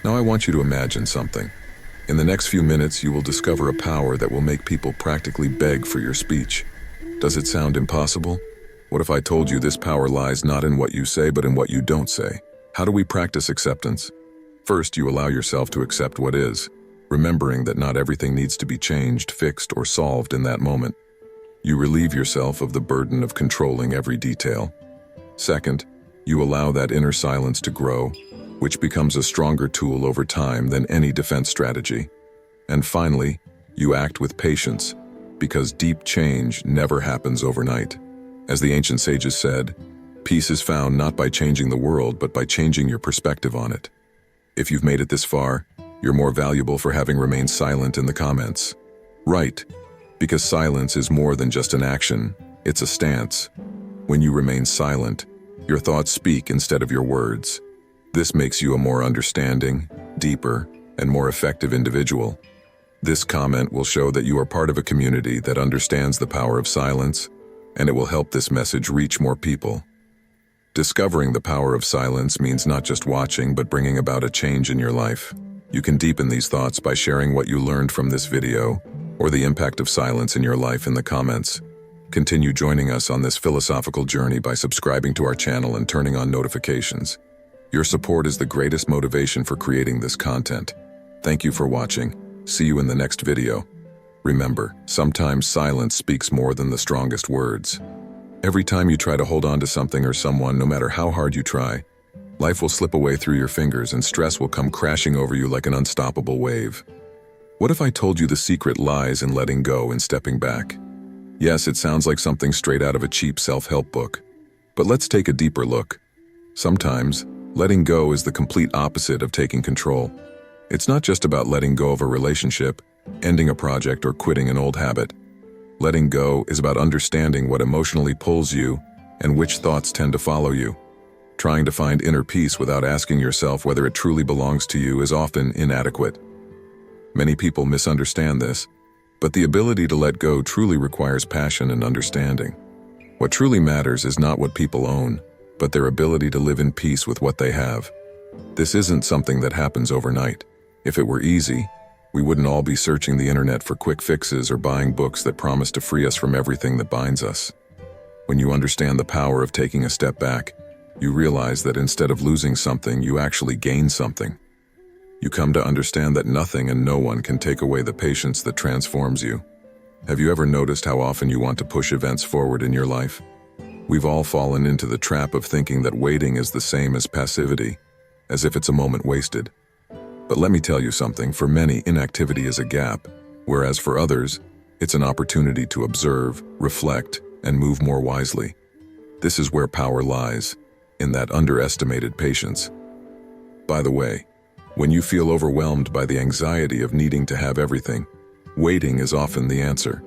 Now I want you to imagine something. In the next few minutes, you will discover a power that will make people practically beg for your speech. Does it sound impossible? What if I told you this power lies not in what you say, but in what you don't say? How do we practice acceptance? First, you allow yourself to accept what is, remembering that not everything needs to be changed, fixed, or solved in that moment. You relieve yourself of the burden of controlling every detail. Second, you allow that inner silence to grow, which becomes a stronger tool over time than any defense strategy. And finally, you act with patience, because deep change never happens overnight. As the ancient sages said, peace is found not by changing the world, but by changing your perspective on it. If you've made it this far, you're more valuable for having remained silent in the comments. Right, because silence is more than just an action, it's a stance. When you remain silent, your thoughts speak instead of your words. This makes you a more understanding, deeper, and more effective individual. This comment will show that you are part of a community that understands the power of silence, and it will help this message reach more people. Discovering the power of silence means not just watching, but bringing about a change in your life. You can deepen these thoughts by sharing what you learned from this video, or the impact of silence in your life in the comments. Continue joining us on this philosophical journey by subscribing to our channel and turning on notifications. Your support is the greatest motivation for creating this content. Thank you for watching. See you in the next video. Remember, sometimes silence speaks more than the strongest words. Every time you try to hold on to something or someone, no matter how hard you try, life will slip away through your fingers and stress will come crashing over you like an unstoppable wave. What if I told you the secret lies in letting go and stepping back? Yes, it sounds like something straight out of a cheap self-help book. But let's take a deeper look. Sometimes, letting go is the complete opposite of taking control. It's not just about letting go of a relationship, ending a project, or quitting an old habit. Letting go is about understanding what emotionally pulls you and which thoughts tend to follow you. Trying to find inner peace without asking yourself whether it truly belongs to you is often inadequate. Many people misunderstand this, but the ability to let go truly requires passion and understanding. What truly matters is not what people own, but their ability to live in peace with what they have. This isn't something that happens overnight. If it were easy, we wouldn't all be searching the internet for quick fixes or buying books that promise to free us from everything that binds us. When you understand the power of taking a step back, you realize that instead of losing something, you actually gain something. You come to understand that nothing and no one can take away the patience that transforms you. Have you ever noticed how often you want to push events forward in your life? We've all fallen into the trap of thinking that waiting is the same as passivity, as if it's a moment wasted. But let me tell you something, for many, inactivity is a gap, whereas for others, it's an opportunity to observe, reflect, and move more wisely. This is where power lies, in that underestimated patience. By the way, when you feel overwhelmed by the anxiety of needing to have everything, waiting is often the answer.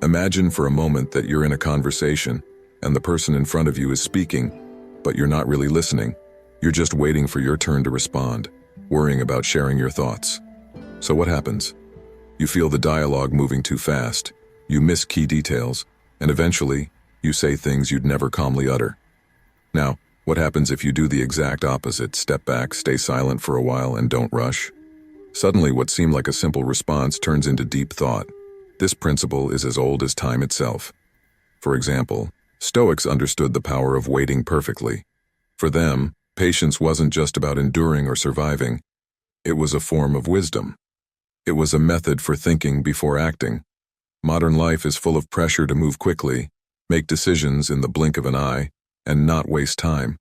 Imagine for a moment that you're in a conversation, and the person in front of you is speaking, but you're not really listening. You're just waiting for your turn to respond, worrying about sharing your thoughts. So what happens? You feel the dialogue moving too fast, you miss key details, and eventually, you say things you'd never calmly utter. Now, what happens if you do the exact opposite, step back, stay silent for a while, and don't rush? Suddenly, what seemed like a simple response turns into deep thought. This principle is as old as time itself. For example, Stoics understood the power of waiting perfectly. For them, patience wasn't just about enduring or surviving. It was a form of wisdom. It was a method for thinking before acting. Modern life is full of pressure to move quickly, make decisions in the blink of an eye, and not waste time.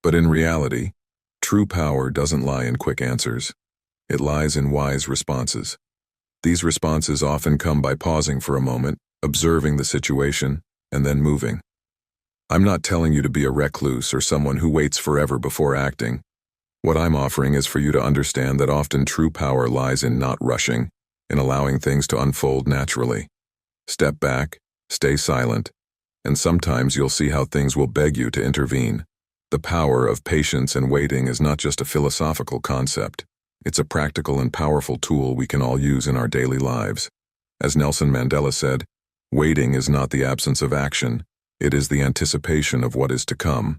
But in reality, true power doesn't lie in quick answers. It lies in wise responses. These responses often come by pausing for a moment, observing the situation, and then moving. I'm not telling you to be a recluse or someone who waits forever before acting. What I'm offering is for you to understand that often true power lies in not rushing, in allowing things to unfold naturally. Step back, stay silent, and sometimes you'll see how things will beg you to intervene. The power of patience and waiting is not just a philosophical concept. It's a practical and powerful tool we can all use in our daily lives. As Nelson Mandela said, waiting is not the absence of action, it is the anticipation of what is to come.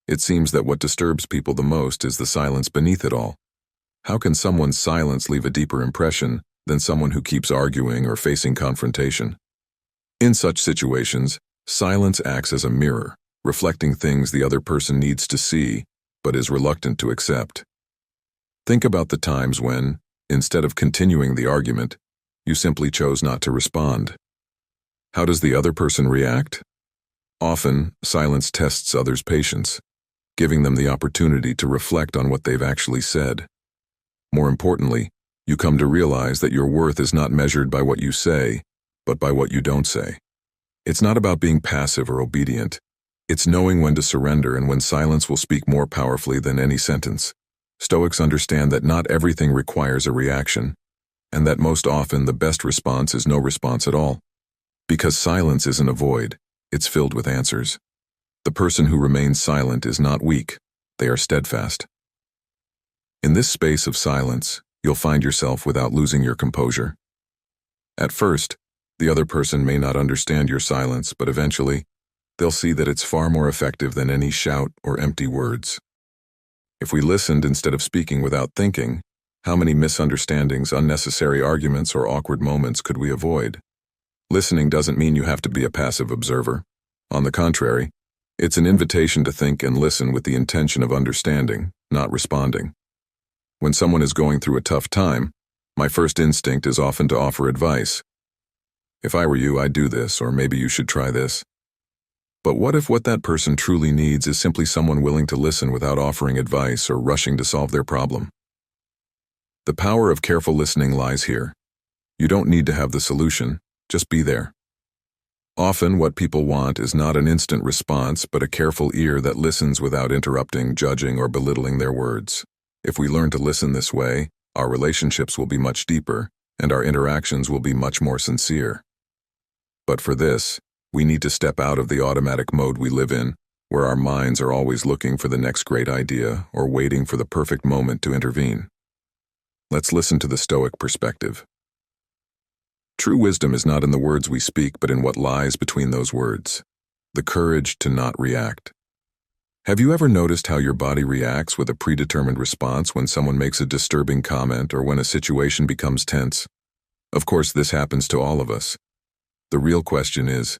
It seems that what disturbs people the most is the silence beneath it all. How can someone's silence leave a deeper impression than someone who keeps arguing or facing confrontation? In such situations, silence acts as a mirror, reflecting things the other person needs to see, but is reluctant to accept. Think about the times when, instead of continuing the argument, you simply chose not to respond. How does the other person react? Often, silence tests others' patience, giving them the opportunity to reflect on what they've actually said. More importantly, you come to realize that your worth is not measured by what you say, but by what you don't say. It's not about being passive or obedient. It's knowing when to surrender and when silence will speak more powerfully than any sentence. Stoics understand that not everything requires a reaction, and that most often the best response is no response at all. Because silence isn't a void, it's filled with answers. The person who remains silent is not weak, they are steadfast. In this space of silence, you'll find yourself without losing your composure. At first, the other person may not understand your silence, but eventually, they'll see that it's far more effective than any shout or empty words. If we listened instead of speaking without thinking, how many misunderstandings, unnecessary arguments, or awkward moments could we avoid? Listening doesn't mean you have to be a passive observer. On the contrary, it's an invitation to think and listen with the intention of understanding, not responding. When someone is going through a tough time, my first instinct is often to offer advice. If I were you, I'd do this, or maybe you should try this. But what if what that person truly needs is simply someone willing to listen without offering advice or rushing to solve their problem? The power of careful listening lies here. You don't need to have the solution, just be there. Often what people want is not an instant response, but a careful ear that listens without interrupting, judging, or belittling their words. If we learn to listen this way, our relationships will be much deeper, and our interactions will be much more sincere. But for this, we need to step out of the automatic mode we live in, where our minds are always looking for the next great idea or waiting for the perfect moment to intervene. Let's listen to the Stoic perspective. True wisdom is not in the words we speak, but in what lies between those words. The courage to not react. Have you ever noticed how your body reacts with a predetermined response when someone makes a disturbing comment or when a situation becomes tense? Of course, this happens to all of us. The real question is,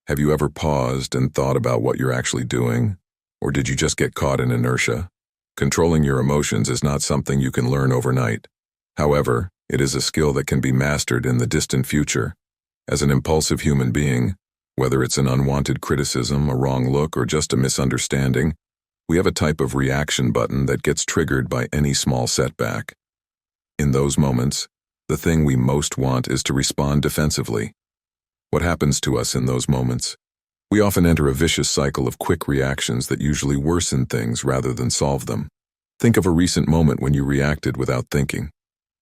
have you ever paused and thought about what you're actually doing? Or did you just get caught in inertia? Controlling your emotions is not something you can learn overnight. However, it is a skill that can be mastered in the distant future. As an impulsive human being, whether it's an unwanted criticism, a wrong look, or just a misunderstanding, we have a type of reaction button that gets triggered by any small setback. In those moments, the thing we most want is to respond defensively. What happens to us in those moments? We often enter a vicious cycle of quick reactions that usually worsen things rather than solve them. Think of a recent moment when you reacted without thinking.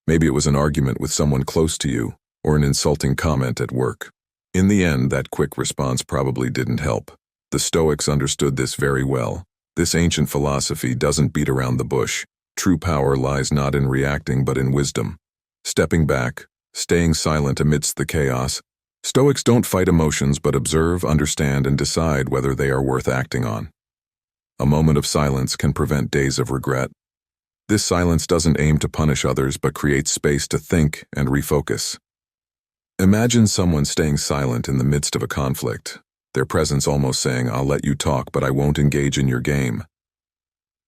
Maybe it was an argument with someone close to you, or an insulting comment at work. In the end, that quick response probably didn't help. The Stoics understood this very well. This ancient philosophy doesn't beat around the bush. True power lies not in reacting but in wisdom. Stepping back, staying silent amidst the chaos. Stoics don't fight emotions but observe, understand, and decide whether they are worth acting on. A moment of silence can prevent days of regret. This silence doesn't aim to punish others but creates space to think and refocus. Imagine someone staying silent in the midst of a conflict, their presence almost saying, "I'll let you talk, but I won't engage in your game."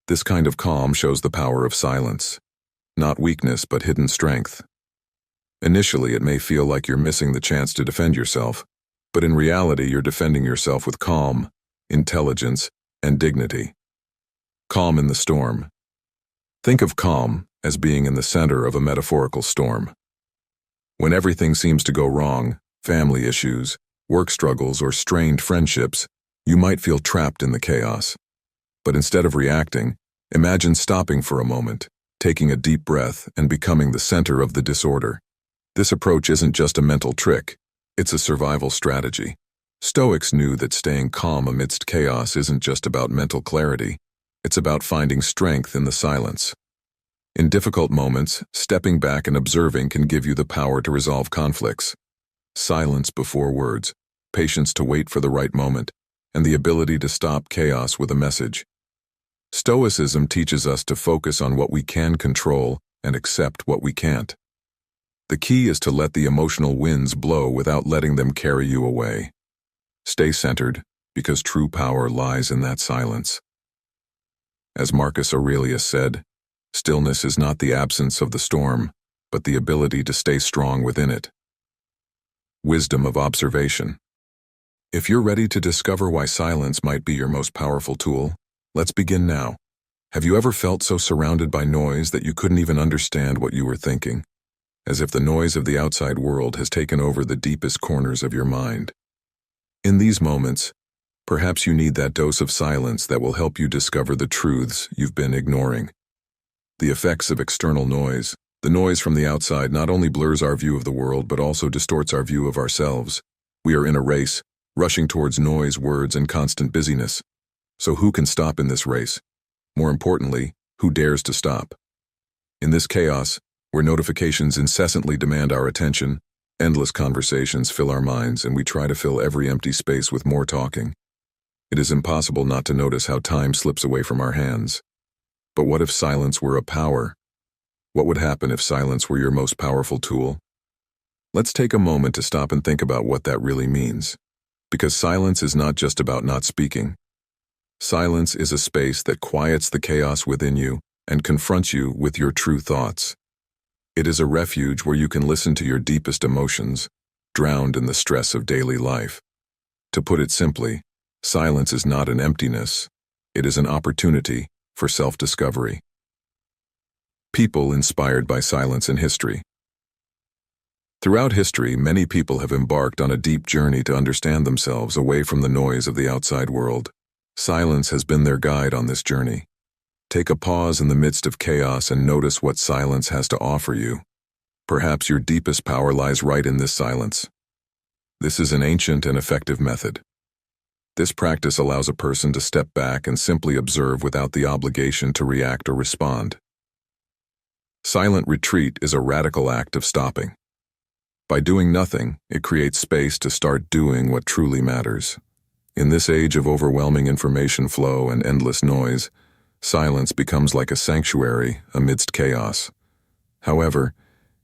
This kind of calm shows the power of silence. Not weakness, but hidden strength. Initially, it may feel like you're missing the chance to defend yourself, but in reality, you're defending yourself with calm, intelligence, and dignity. Calm in the storm. Think of calm as being in the center of a metaphorical storm. When everything seems to go wrong, family issues, work struggles, or strained friendships, you might feel trapped in the chaos. But instead of reacting, imagine stopping for a moment, taking a deep breath, and becoming the center of the disorder. This approach isn't just a mental trick, it's a survival strategy. Stoics knew that staying calm amidst chaos isn't just about mental clarity, it's about finding strength in the silence. In difficult moments, stepping back and observing can give you the power to resolve conflicts. Silence before words, patience to wait for the right moment, and the ability to stop chaos with a message. Stoicism teaches us to focus on what we can control and accept what we can't. The key is to let the emotional winds blow without letting them carry you away. Stay centered, because true power lies in that silence. As Marcus Aurelius said, stillness is not the absence of the storm, but the ability to stay strong within it. Wisdom of observation. If you're ready to discover why silence might be your most powerful tool, let's begin now. Have you ever felt so surrounded by noise that you couldn't even understand what you were thinking? As if the noise of the outside world has taken over the deepest corners of your mind. In these moments, perhaps you need that dose of silence that will help you discover the truths you've been ignoring. The effects of external noise. The noise from the outside not only blurs our view of the world but also distorts our view of ourselves. We are in a race, rushing towards noise, words, and constant busyness. So who can stop in this race? More importantly, who dares to stop? In this chaos, where notifications incessantly demand our attention, endless conversations fill our minds, and we try to fill every empty space with more talking. It is impossible not to notice how time slips away from our hands. But what if silence were a power? What would happen if silence were your most powerful tool? Let's take a moment to stop and think about what that really means. Because silence is not just about not speaking. Silence is a space that quiets the chaos within you and confronts you with your true thoughts. It is a refuge where you can listen to your deepest emotions, drowned in the stress of daily life. To put it simply, silence is not an emptiness, it is an opportunity for self-discovery. People inspired by silence in history. Throughout history, many people have embarked on a deep journey to understand themselves away from the noise of the outside world. Silence has been their guide on this journey. Take a pause in the midst of chaos and notice what silence has to offer you. Perhaps your deepest power lies right in this silence. This is an ancient and effective method. This practice allows a person to step back and simply observe without the obligation to react or respond. Silent retreat is a radical act of stopping. By doing nothing, it creates space to start doing what truly matters. In this age of overwhelming information flow and endless noise, silence becomes like a sanctuary amidst chaos. However,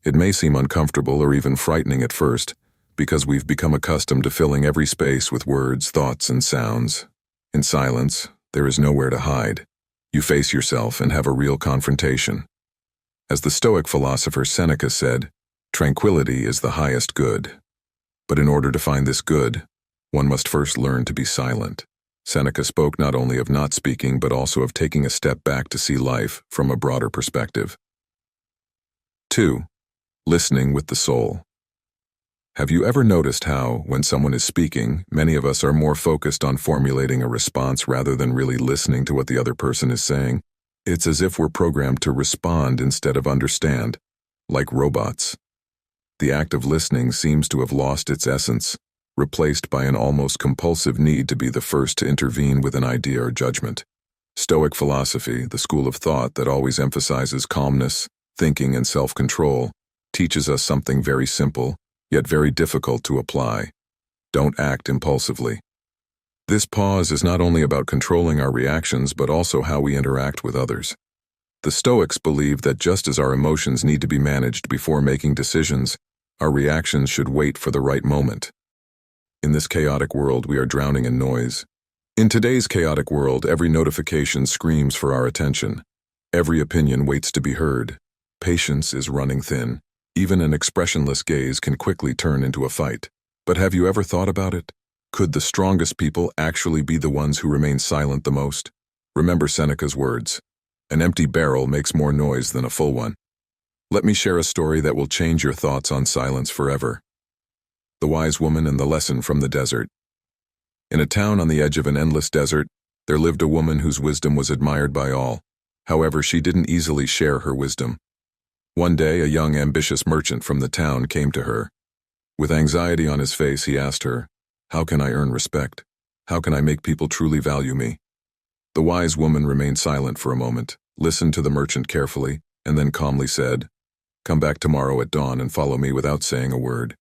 it may seem uncomfortable or even frightening at first, because we've become accustomed to filling every space with words, thoughts, and sounds. In silence, there is nowhere to hide. You face yourself and have a real confrontation. As the Stoic philosopher Seneca said, tranquility is the highest good. But in order to find this good, one must first learn to be silent. Seneca spoke not only of not speaking but also of taking a step back to see life from a broader perspective. 2. Listening with the soul. Have you ever noticed how, when someone is speaking, many of us are more focused on formulating a response rather than really listening to what the other person is saying? It's as if we're programmed to respond instead of understand, like robots. The act of listening seems to have lost its essence, replaced by an almost compulsive need to be the first to intervene with an idea or judgment. Stoic philosophy, the school of thought that always emphasizes calmness, thinking, and self-control, teaches us something very simple, yet very difficult to apply. Don't act impulsively. This pause is not only about controlling our reactions but also how we interact with others. The Stoics believe that just as our emotions need to be managed before making decisions, our reactions should wait for the right moment. In this chaotic world, we are drowning in noise. In today's chaotic world, every notification screams for our attention. Every opinion waits to be heard. Patience is running thin. Even an expressionless gaze can quickly turn into a fight. But have you ever thought about it? Could the strongest people actually be the ones who remain silent the most? Remember Seneca's words, "An empty barrel makes more noise than a full one." Let me share a story that will change your thoughts on silence forever. The Wise Woman and the Lesson from the Desert. In a town on the edge of an endless desert, there lived a woman whose wisdom was admired by all. However, she didn't easily share her wisdom. One day, a young, ambitious merchant from the town came to her. With anxiety on his face, he asked her, "How can I earn respect? How can I make people truly value me?" The wise woman remained silent for a moment, listened to the merchant carefully, and then calmly said, "Come back tomorrow at dawn and follow me without saying a word."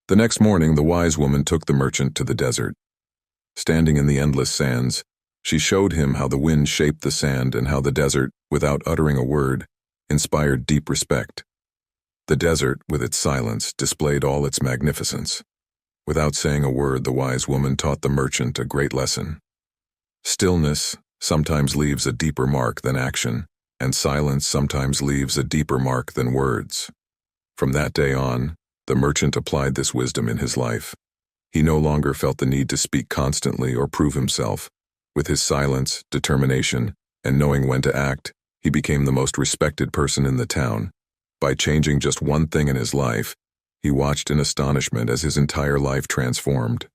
The next morning, the wise woman took the merchant to the desert. Standing in the endless sands, She showed him how the wind shaped the sand and how the desert, without uttering a word, inspired deep respect. The desert, with its silence, displayed all its magnificence. Without saying a word, the wise woman taught the merchant a great lesson. Stillness sometimes leaves a deeper mark than action, and silence sometimes leaves a deeper mark than words. From that day on, the merchant applied this wisdom in his life. He no longer felt the need to speak constantly or prove himself. With his silence, determination, and knowing when to act, he became the most respected person in the town. By changing just one thing in his life, he watched in astonishment as his entire life transformed.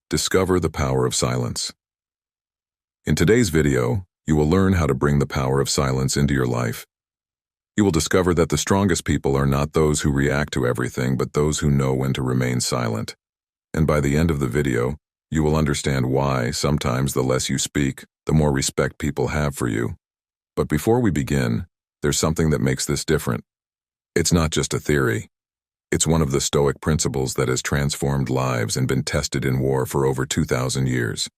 Discover the power of silence. In today's video, you will learn how to bring the power of silence into your life. You will discover that the strongest people are not those who react to everything, but those who know when to remain silent. And by the end of the video, you will understand why sometimes the less you speak, the more respect people have for you. But before we begin, there's something that makes this different. It's not just a theory. It's one of the Stoic principles that has transformed lives and been tested in war for over 2,000 years.